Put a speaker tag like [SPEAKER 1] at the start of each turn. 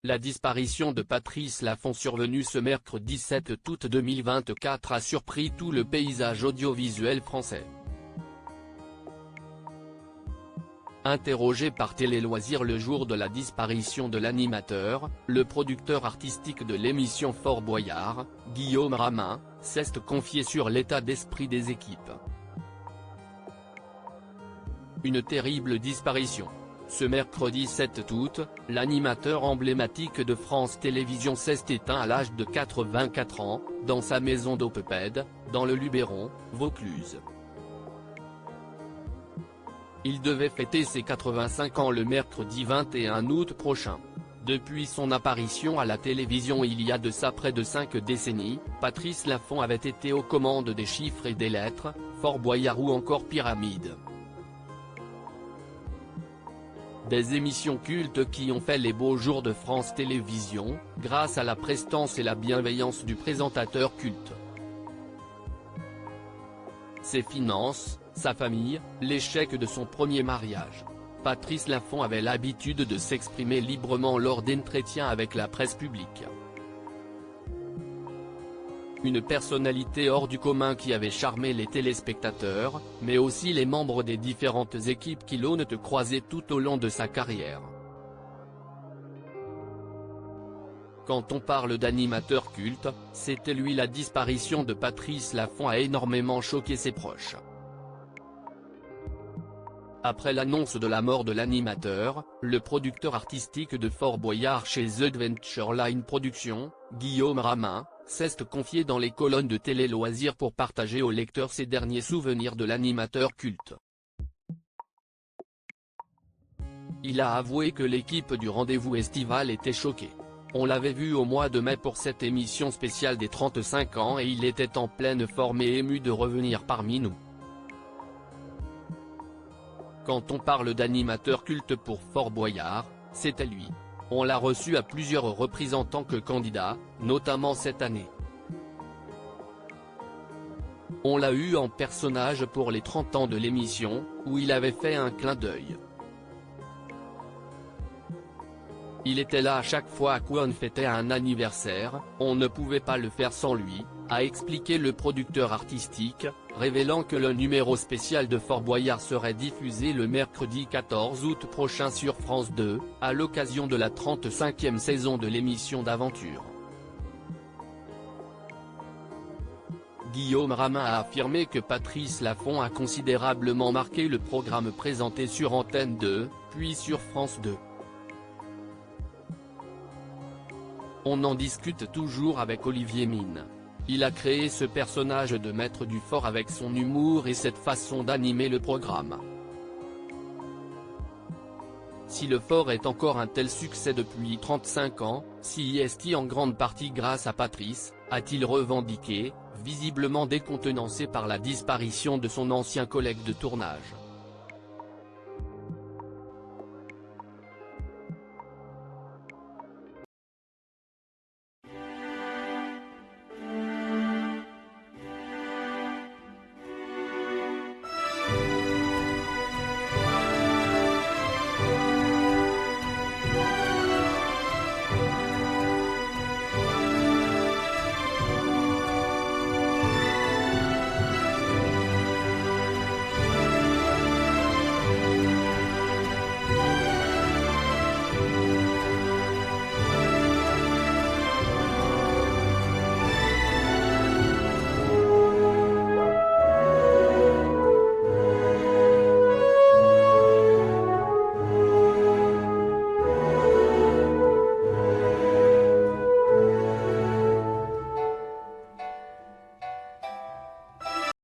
[SPEAKER 1] La disparition de Patrice Laffont survenue ce mercredi 7 août 2024 a surpris tout le paysage audiovisuel français. Interrogé par Télé Loisirs le jour de la disparition de l'animateur, le producteur artistique de l'émission Fort Boyard, Guillaume Ramin, s'est confié sur l'état d'esprit des équipes. Une terrible disparition. Ce mercredi 7 août, l'animateur emblématique de France Télévisions s'est éteint à l'âge de 84 ans, dans sa maison d'Oppepède, dans le Luberon, Vaucluse. Il devait fêter ses 85 ans le mercredi 21 août prochain. Depuis son apparition à la télévision il y a de ça près de 5 décennies, Patrice Laffont avait été aux commandes des chiffres et des lettres, Fort Boyard ou encore Pyramide. Des émissions cultes qui ont fait les beaux jours de France Télévisions, grâce à la prestance et la bienveillance du présentateur culte. Ses finances, sa famille, l'échec de son premier mariage. Patrice Laffont avait l'habitude de s'exprimer librement lors d'entretiens avec la presse publique. Une personnalité hors du commun qui avait charmé les téléspectateurs, mais aussi les membres des différentes équipes qui l'ont croisé tout au long de sa carrière. Quand on parle d'animateur culte, c'était lui. La disparition de Patrice Laffont a énormément choqué ses proches. Après l'annonce de la mort de l'animateur, le producteur artistique de Fort Boyard chez The Adventure Line Productions, Guillaume Ramin, s'est confié dans les colonnes de Télé Loisirs pour partager aux lecteurs ses derniers souvenirs de l'animateur culte. Il a avoué que l'équipe du rendez-vous estival était choquée. On l'avait vu au mois de mai pour cette émission spéciale des 35 ans et il était en pleine forme et ému de revenir parmi nous. Quand on parle d'animateur culte pour Fort Boyard, c'était lui. On l'a reçu à plusieurs reprises en tant que candidat, notamment cette année. On l'a eu en personnage pour les 30 ans de l'émission, où il avait fait un clin d'œil. Il était là à chaque fois qu'on fêtait un anniversaire, on ne pouvait pas le faire sans lui, a expliqué le producteur artistique, révélant que le numéro spécial de Fort Boyard serait diffusé le mercredi 14 août prochain sur France 2, à l'occasion de la 35e saison de l'émission d'aventure. Guillaume Ramin a affirmé que Patrice Laffont a considérablement marqué le programme présenté sur Antenne 2, puis sur France 2. On en discute toujours avec Olivier Mine. Il a créé ce personnage de maître du fort avec son humour et cette façon d'animer le programme. Si le fort est encore un tel succès depuis 35 ans, si est-il en grande partie grâce à Patrice, a-t-il revendiqué, visiblement décontenancé par la disparition de son ancien collègue de tournage.